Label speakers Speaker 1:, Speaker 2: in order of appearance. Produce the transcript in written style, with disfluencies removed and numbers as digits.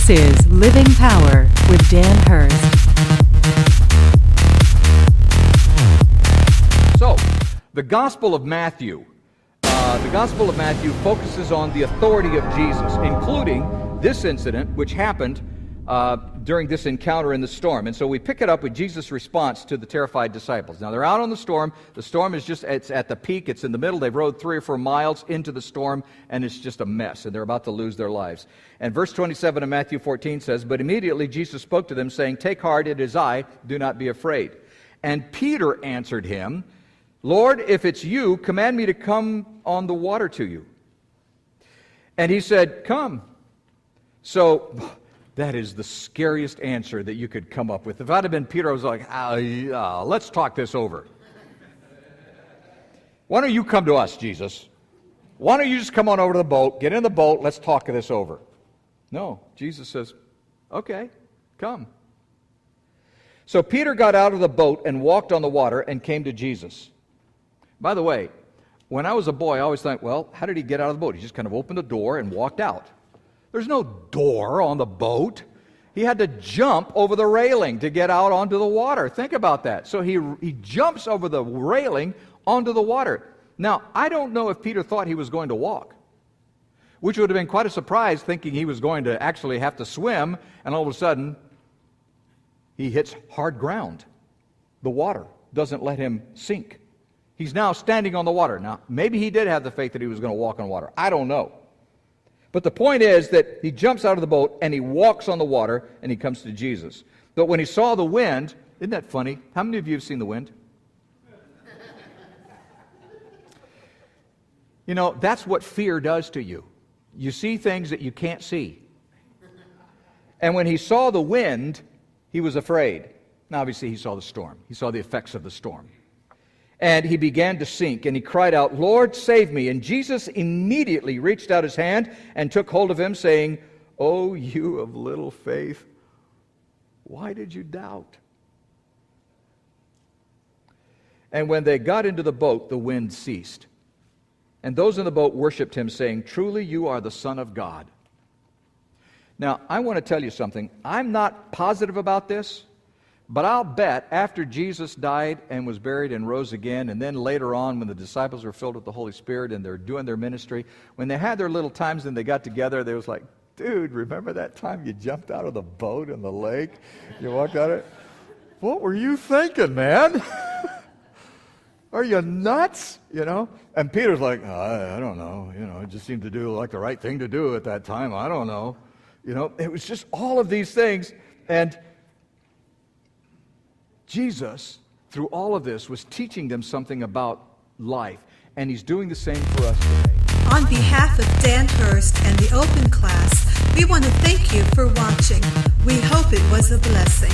Speaker 1: This is Living Power with Dan Hurst.
Speaker 2: So, the Gospel of Matthew. The Gospel of Matthew focuses on the authority of Jesus, including this incident, which happened during this encounter in the storm. And so we pick it up with Jesus' response to the terrified disciples. Now, they're out on the storm. The storm is it's at the peak. It's in the middle. They've rode 3 or 4 miles into the storm, and it's just a mess, and they're about to lose their lives. And verse 27 of Matthew 14 says, "But immediately Jesus spoke to them, saying, 'Take heart, it is I. Do not be afraid.' And Peter answered him, 'Lord, if it's you, command me to come on the water to you.' And he said, 'Come.'" So that is the scariest answer that you could come up with. If I'd have been Peter, I was like, let's talk this over. Why don't you come to us, Jesus? Why don't you just come on over to the boat, get in the boat, let's talk this over. No, Jesus says, okay, come. So Peter got out of the boat and walked on the water and came to Jesus. By the way, when I was a boy, I always thought, well, how did he get out of the boat? He just kind of opened the door and walked out. There's no door on the boat. He had to jump over the railing to get out onto the water. Think about that. So he jumps over the railing onto the water. Now, I don't know if Peter thought he was going to walk, which would have been quite a surprise, thinking he was going to actually have to swim, and all of a sudden, he hits hard ground. The water doesn't let him sink. He's now standing on the water. Now, maybe he did have the faith that he was going to walk on water. I don't know. But the point is that he jumps out of the boat and he walks on the water and he comes to Jesus. But when he saw the wind, isn't that funny? How many of you have seen the wind? You know, that's what fear does to you. You see things that you can't see. And when he saw the wind, he was afraid. Now, obviously, he saw the storm. He saw the effects of the storm. And he began to sink, and he cried out, "Lord, save me." And Jesus immediately reached out his hand and took hold of him, saying, "Oh, you of little faith, why did you doubt?" And when they got into the boat, the wind ceased. And those in the boat worshipped him, saying, "Truly you are the Son of God." Now, I want to tell you something. I'm not positive about this, but I'll bet after Jesus died and was buried and rose again, and then later on when the disciples were filled with the Holy Spirit and they're doing their ministry, when they had their little times and they got together, they was like, "Dude, remember that time you jumped out of the boat in the lake? You walked out of it? What were you thinking, man? Are you nuts?" You know? And Peter's like, I don't know. You know, it just seemed to do like the right thing to do at that time. I don't know. You know, it was just all of these things. And Jesus, through all of this, was teaching them something about life, and he's doing the same for us today.
Speaker 3: On behalf of Dan Hurst and the Open Class, we want to thank you for watching. We hope it was a blessing.